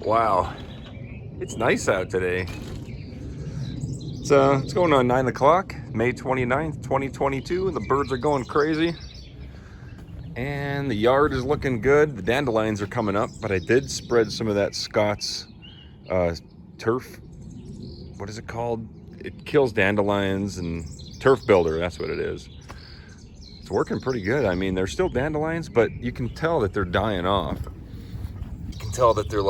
Wow, it's nice out today. It's going on 9 o'clock, May 29th, 2022, and the birds are going crazy. And the yard is looking good. The dandelions are coming up, but I did spread some of that Scott's turf. What is it called? It kills dandelions and turf builder, that's what it is. It's working pretty good. I mean, they're still dandelions, but you can tell that they're dying off. You can tell that they're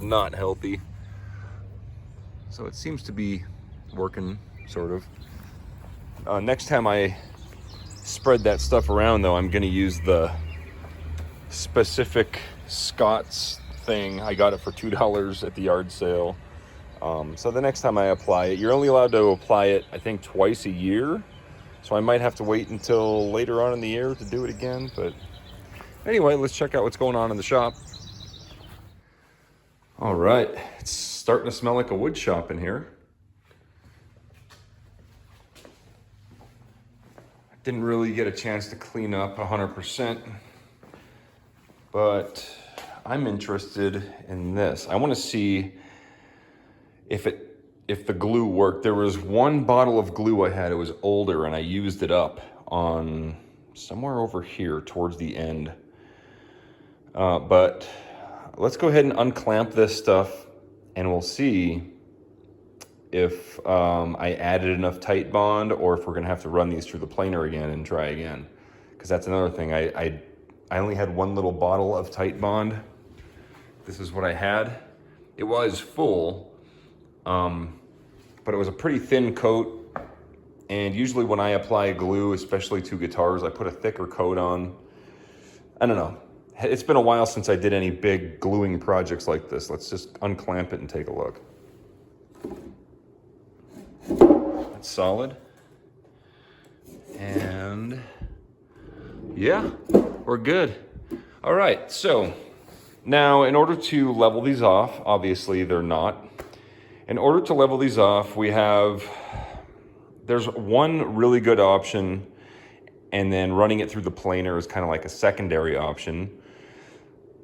not healthy. So it seems to be working, sort of. Next time I spread that stuff around, though, I'm gonna use the specific Scott's thing. I got it for $2 at the yard sale. So the next time I apply it, you're only allowed to apply it, I think, twice a year. So I might have to wait until later on in the year to do it again. But anyway, let's check out what's going on in the shop. All right, it's starting to smell like a wood shop in here. Didn't really get a chance to clean up 100%, but I'm interested in this. I want to see if the glue worked. There was one bottle of glue I had. It was older, and I used it up on somewhere over here towards the end. But let's go ahead and unclamp this stuff, and we'll see if I added enough tight bond, or if we're gonna have to run these through the planer again and try again. Because that's another thing. I only had one little bottle of tight bond. This is what I had. It was full, but it was a pretty thin coat. And usually when I apply glue, especially to guitars, I put a thicker coat on. I don't know. It's been a while since I did any big gluing projects like this. Let's just unclamp it and take a look. That's solid. And yeah, we're good. All right, so now in order to level these off, obviously they're not. In order to level these off, there's one really good option, and then running it through the planer is kind of like a secondary option,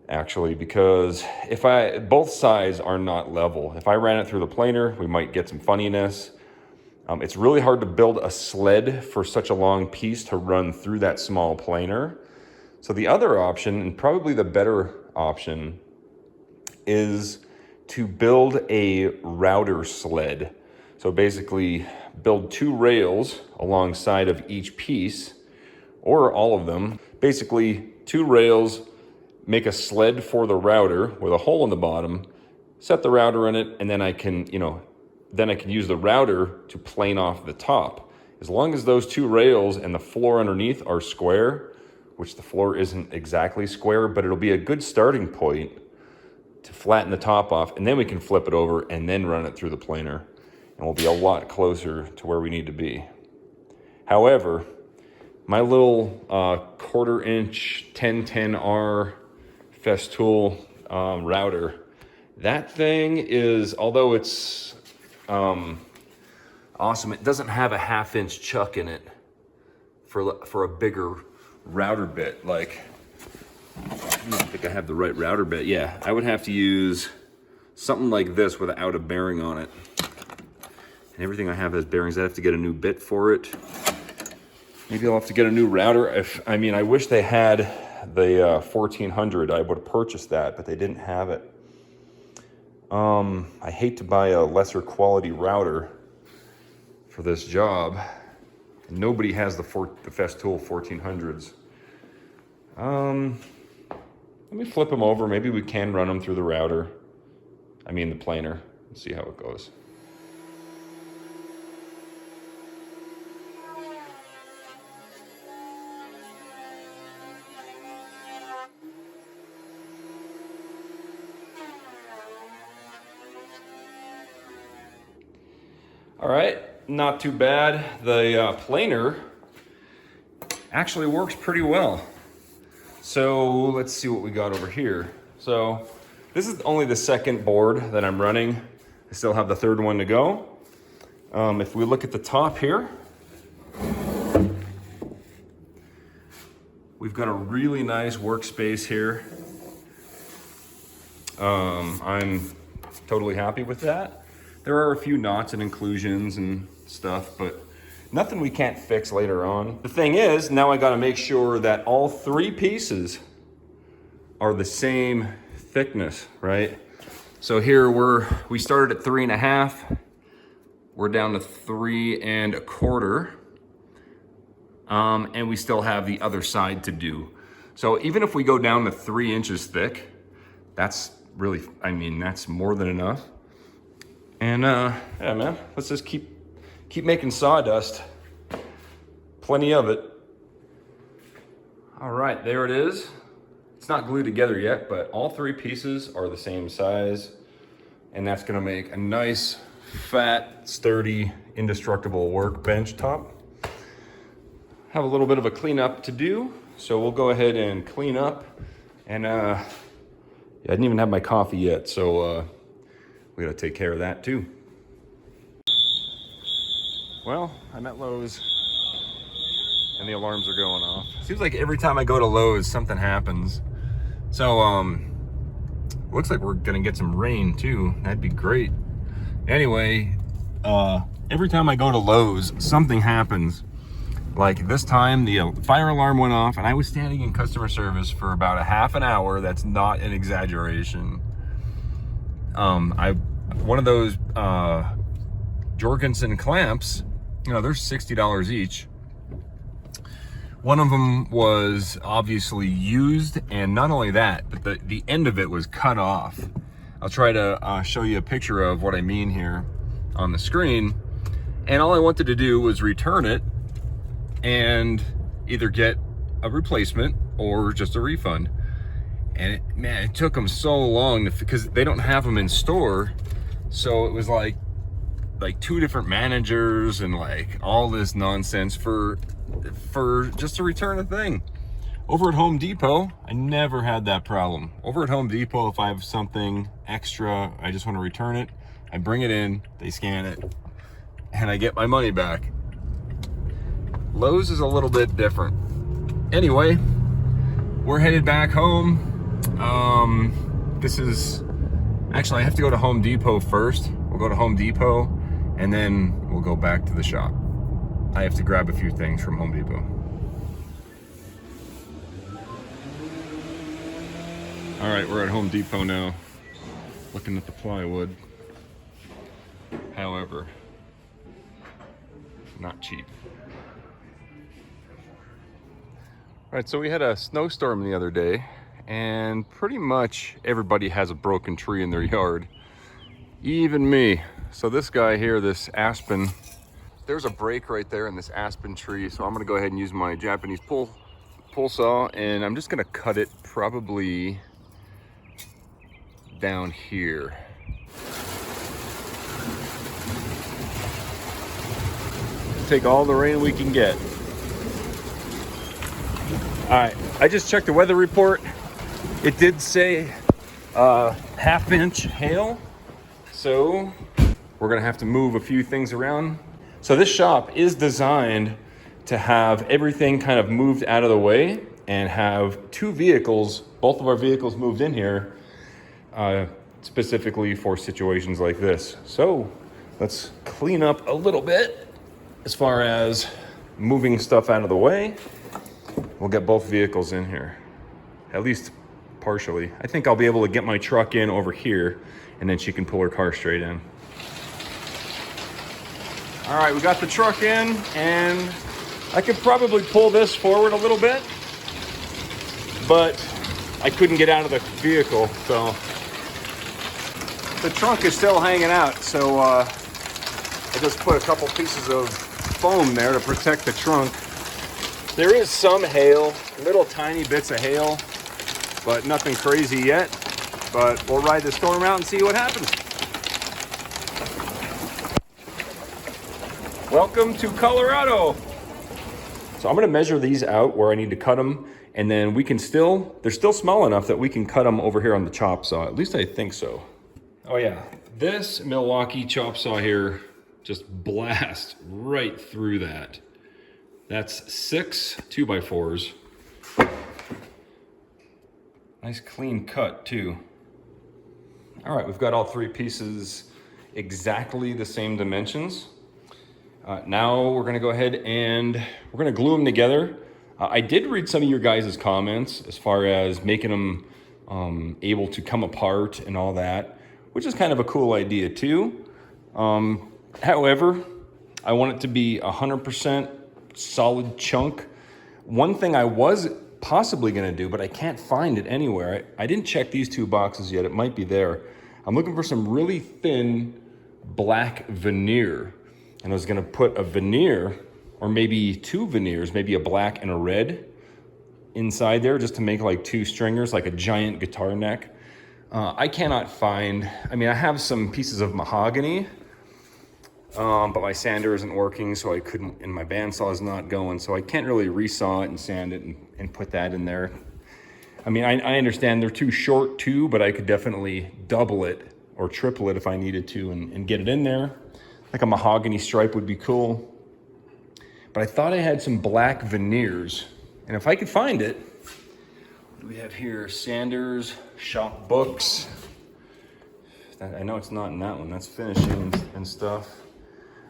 actually, because both sides are not level. If I ran it through the planer, we might get some funniness. It's really hard to build a sled for such a long piece to run through that small planer. So the other option, and probably the better option, is to build a router sled. So basically build two rails alongside of each piece, or all of them. Basically two rails, make a sled for the router with a hole in the bottom, set the router in it, and then I can use the router to plane off the top. As long as those two rails and the floor underneath are square, which the floor isn't exactly square, but it'll be a good starting point to flatten the top off, and then we can flip it over and then run it through the planer, and we'll be a lot closer to where we need to be. However, my little 1/4 inch 1010R Festool router, that thing is, although it's awesome, it doesn't have a 1/2 inch chuck in it for a bigger router bit. Like, I don't think I have the right router bit. Yeah, I would have to use something like this without a bearing on it. And everything I have has bearings. I have to get a new bit for it. Maybe I'll have to get a new router. I wish they had the 1400. I would have purchased that, but they didn't have it. I hate to buy a lesser quality router for this job. Nobody has the Festool 1400s. Let me flip them over. Maybe we can run them through the router. The planer. Let's see how it goes. All right, not too bad. The planer actually works pretty well. So let's see what we got over here. So this is only the second board that I'm running. I still have the third one to go. If we look at the top here, we've got a really nice workspace here. I'm totally happy with that. There are a few knots and inclusions and stuff, but nothing we can't fix later on. The thing is, now I gotta make sure that all 3 pieces are the same thickness, right? So here we started at 3.5. We're down to 3.25. And we still have the other side to do. So even if we go down to 3 inches thick, that's really, I mean, that's more than enough. And yeah, man, let's just keep making sawdust. Plenty of it. All right, there it is. It's not glued together yet, but all 3 pieces are the same size. And that's gonna make a nice, fat, sturdy, indestructible workbench top. Have a little bit of a cleanup to do, so we'll go ahead and clean up. And yeah, I didn't even have my coffee yet, so we gotta take care of that too. Well, I'm at Lowe's and the alarms are going off. Seems like every time I go to Lowe's, something happens. So looks like we're gonna get some rain too. That'd be great. Anyway, every time I go to Lowe's, something happens. Like this time, the fire alarm went off and I was standing in customer service for about a half an hour. That's not an exaggeration. One of those Jorgensen clamps, you know, they're $60 each. One of them was obviously used, and not only that, but the end of it was cut off. I'll try to show you a picture of what I mean here on the screen. And all I wanted to do was return it and either get a replacement or just a refund. And man, it took them so long because they don't have them in store. So it was like 2 different managers and like all this nonsense for just to return a thing. Over at Home Depot, I never had that problem. Over at Home Depot, if I have something extra, I just want to return it, I bring it in, they scan it, and I get my money back. Lowe's is a little bit different. Anyway, we're headed back home. Actually, I have to go to Home Depot first. We'll go to Home Depot and then we'll go back to the shop. I have to grab a few things from Home Depot. All right, we're at Home Depot now, looking at the plywood. However, not cheap. All right, so we had a snowstorm the other day, and pretty much everybody has a broken tree in their yard, even me. So this guy here, this aspen, there's a break right there in this aspen tree, so I'm gonna go ahead and use my Japanese pull saw, and I'm just gonna cut it probably down here. Take all the rain we can get. All right, I just checked the weather report. It did say half-inch hail, so we're gonna have to move a few things around. So this shop is designed to have everything kind of moved out of the way and have 2 vehicles, both of our vehicles moved in here, specifically for situations like this. So let's clean up a little bit as far as moving stuff out of the way. We'll get both vehicles in here, at least partially. I think I'll be able to get my truck in over here and then she can pull her car straight in. All right, we got the truck in, and I could probably pull this forward a little bit, but I couldn't get out of the vehicle, so the trunk is still hanging out. So I just put a couple pieces of foam there to protect the trunk. There is some hail, little tiny bits of hail, but nothing crazy yet. But we'll ride the storm out and see what happens. Welcome to Colorado. So I'm gonna measure these out where I need to cut them, and then we can they're still small enough that we can cut them over here on the chop saw. At least I think so. Oh yeah, this Milwaukee chop saw here just blasts right through that. That's 6 2x4s. Nice clean cut too. All right, we've got all three pieces exactly the same dimensions. Now we're gonna go ahead and we're gonna glue them together. I did read some of your guys' comments as far as making them able to come apart and all that, which is kind of a cool idea too. However, I want it to be 100% solid chunk. One thing I was possibly gonna do, but I can't find it anywhere. I didn't check these two boxes yet. It might be there. I'm looking for some really thin black veneer. And I was gonna put a veneer, or maybe two veneers, maybe a black and a red inside there, just to make like two stringers, like a giant guitar neck. I cannot find, I mean, I have some pieces of mahogany, but my sander isn't working, so I couldn't, and my bandsaw is not going, so I can't really resaw it and sand it and put that in there. I mean, I understand they're too short too, but I could definitely double it or triple it if I needed to and get it in there. Like a mahogany stripe would be cool. But I thought I had some black veneers. And if I could find it, what do we have here? Sanders, shop books. I know it's not in that one. That's finishing and stuff.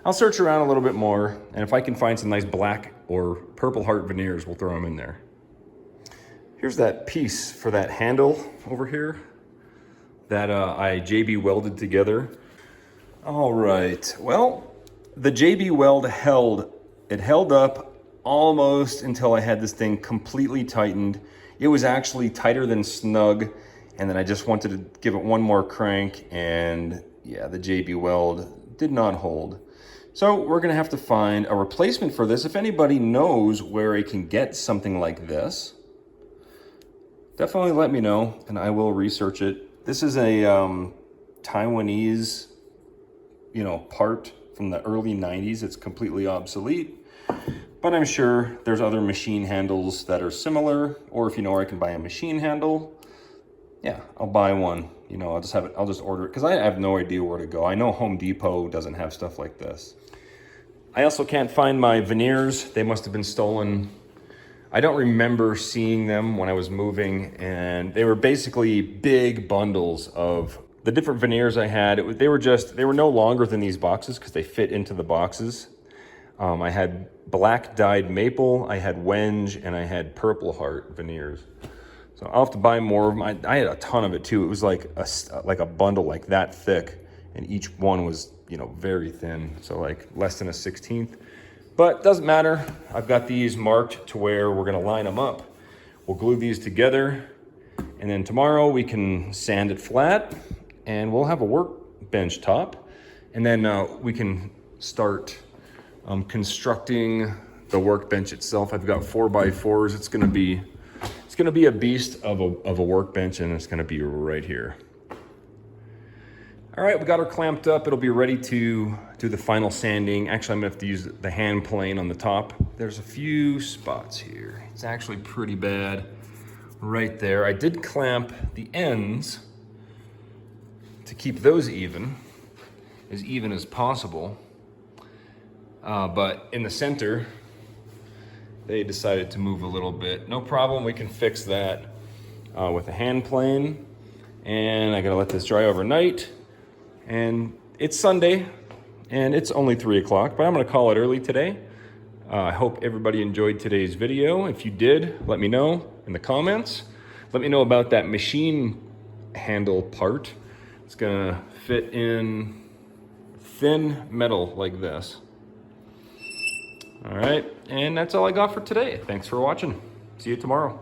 I'll search around a little bit more. And if I can find some nice black or purple heart veneers, we'll throw them in there. Here's that piece for that handle over here that I JB welded together. All right, well, the JB weld held up almost until I had this thing completely tightened. It was actually tighter than snug, and then I just wanted to give it one more crank, and yeah, the JB weld did not hold. So we're gonna have to find a replacement for this. If anybody knows where I can get something like this, definitely let me know, and I will research it. This is a Taiwanese, part from the early 90s. It's completely obsolete, but I'm sure there's other machine handles that are similar, or if you know where I can buy a machine handle, yeah, I'll buy one. I'll just order it, because I have no idea where to go. I know Home Depot doesn't have stuff like this. I also can't find my veneers. They must have been stolen. I don't remember seeing them when I was moving, and they were basically big bundles of the different veneers I had. They were no longer than these boxes because they fit into the boxes. I had black dyed maple, I had wenge, and I had purple heart veneers. So I'll have to buy more of them. I had a ton of it too. It was like a bundle like that thick, and each one was, very thin. So like less than a 16th. But doesn't matter. I've got these marked to where we're gonna line them up. We'll glue these together, and then tomorrow we can sand it flat, and we'll have a workbench top, and then we can start constructing the workbench itself. I've got 4x4s. It's gonna be a beast of a workbench, and it's gonna be right here. All right, we got her clamped up. It'll be ready to do the final sanding. Actually, I'm gonna have to use the hand plane on the top. There's a few spots here. It's actually pretty bad right there. I did clamp the ends to keep those even as possible. But in the center, they decided to move a little bit. No problem, we can fix that with a hand plane. And I gotta let this dry overnight. And it's Sunday, and it's only 3 o'clock, but I'm gonna call it early today. I hope everybody enjoyed today's video. If you did, let me know in the comments. Let me know about that machine handle part. It's gonna fit in thin metal like this. All right, and that's all I got for today. Thanks for watching. See you tomorrow.